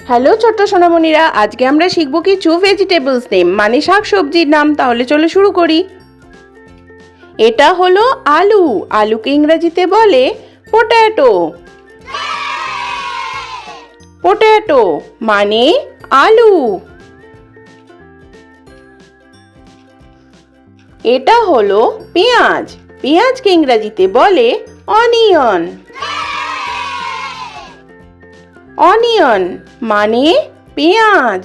Hello ছোট্ট সোনামণিরা, আজকে আমরা শিখব কিছু ভেজিটেবলস নেম মানে শাক সবজির নাম। তাহলে চলো শুরু করি। এটা হলো আলু। আলুকে ইংরেজিতে বলে পোট্যাটো। পোট্যাটো মানে আলু। এটা হলো পেঁয়াজ। পেঁয়াজকে ইংরেজিতে বলে অনিয়ন। অনিয়ন মানে পেঁয়াজ।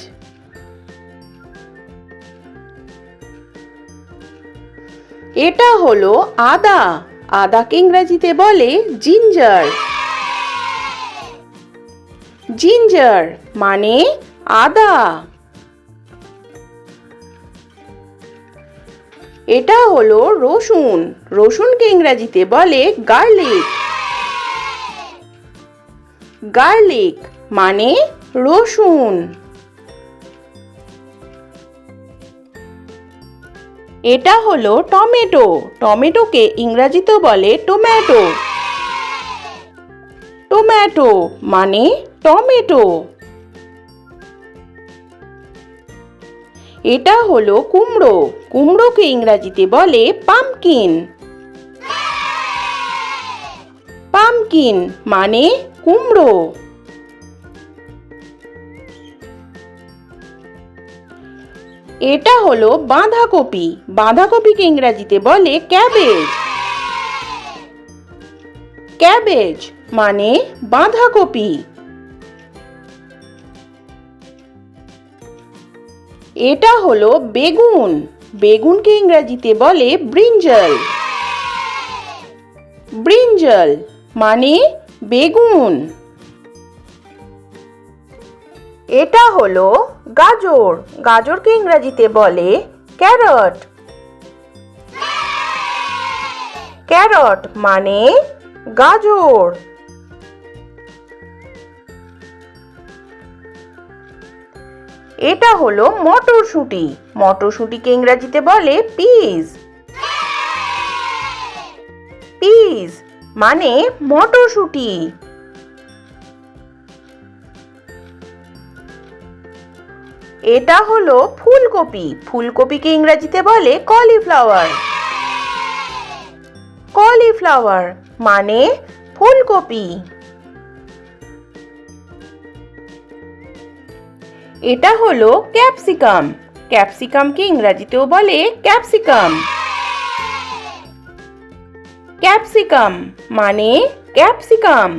এটা হলো আদা। আদাকে ইংরেজিতে বলে জিঞ্জার। জিঞ্জার মানে আদা। এটা হলো রসুন। রসুনকে ইংরেজিতে বলে গার্লিক। গার্লিক মানে রসুন। এটা হলো টমেটো। টমেটোকে ইংরেজিতে বলে টমেটো। টমেটো মানে টমেটো। এটা হলো কুমড়ো। কুমড়োকে ইংরেজিতে বলে পাম্পকিন। পাম্পকিন মানে কুমড়ো। এটা হলো বাঁধাকপি। বাঁধাকপিকে ইংরেজিতে বলে ক্যাবেজ। ক্যাবেজ মানে বাঁধাকপি। এটা হলো বেগুন। বেগুনকে ইংরেজিতে বলে ব্রিঞ্জাল। ব্রিঞ্জাল মানে বেগুন। এটা হলো গাজর। গাজরকে ইংরেজিতে বলে ক্যারট। ক্যারট মানে গাজর। এটা হলো মটরশুঁটি। মটরশুঁটিকে ইংরেজিতে বলে পিস। পিস মানে মটরশুঁটি। এটা হলো ফুলকপি। ফুলকপিকে ইংরেজিতে বলে কলিফ্লাওয়ার। কলিফ্লাওয়ার মানে ফুলকপি। এটা হলো ক্যাপসিকাম। ক্যাপসিকামকে ইংরেজিতেও বলে ক্যাপসিকাম। ক্যাপসিকাম মানে ক্যাপসিকাম।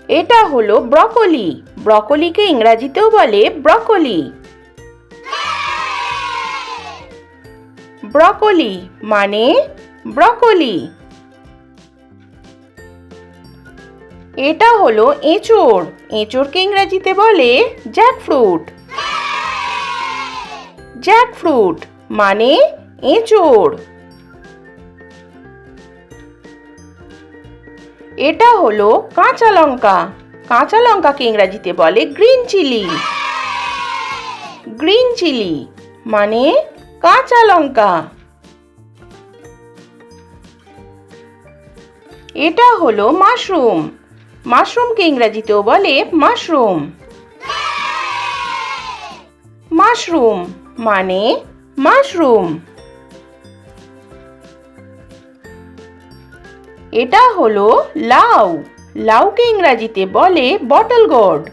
এটা হলো ব্রকলি। ব্রকলিকে ইংরেজিতেও বলে ব্রকলি। ব্রকলি মানে ব্রকলি। এটা হলো এঁচোড়। এঁচোড়কে ইংরেজিতে বলে জ্যাকফ্রুট। জ্যাকফ্রুট মানে এঁচোড়। এটা হলো কাঁচা লঙ্কা। কাঁচা লঙ্কাকে ইংরেজিতে বলে গ্রিন চিলি। গ্রিন চিলি মানে কাঁচা লঙ্কা। এটা হলো মাশরুম। মাশরুমকে ইংরেজিতেও বলে মাশরুম। মাশরুম মানে মাশরুম। এটা হলো লাউ। লাউকে ইংরেজিতে বলে বটল গোর্ড।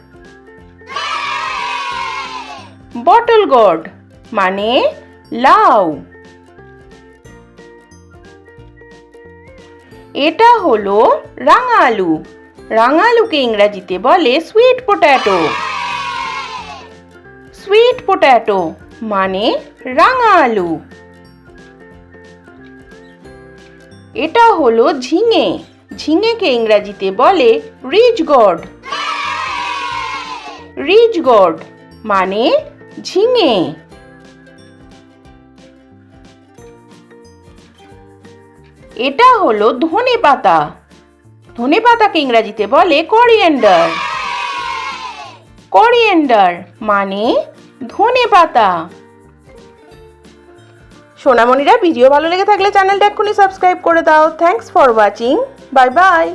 বটল গোর্ড মানে লাউ। এটা হলো রাঙা আলু। রাঙা আলুকে ইংরেজিতে বলে সুইট পটেটো। সুইট পটেটো মানে রাঙা আলু। এটা হলো ঝিঙে। ঝিঙেকে ইংরেজিতে বলে রিজ গোর্ড। রিজ গোর্ড মানে ঝিঙে। এটা হলো ধনেপাতা। ধনেপাতাকে ইংরেজিতে বলে কোরিয়েন্ডার। কোরিয়েন্ডার মানে ধনেপাতা। সোনামণিরা, ভিডিও ভালো লেগে থাকলে চ্যানেলটা এক্ষুনি সাবস্ক্রাইব করে দাও। Thanks for watching. Bye bye.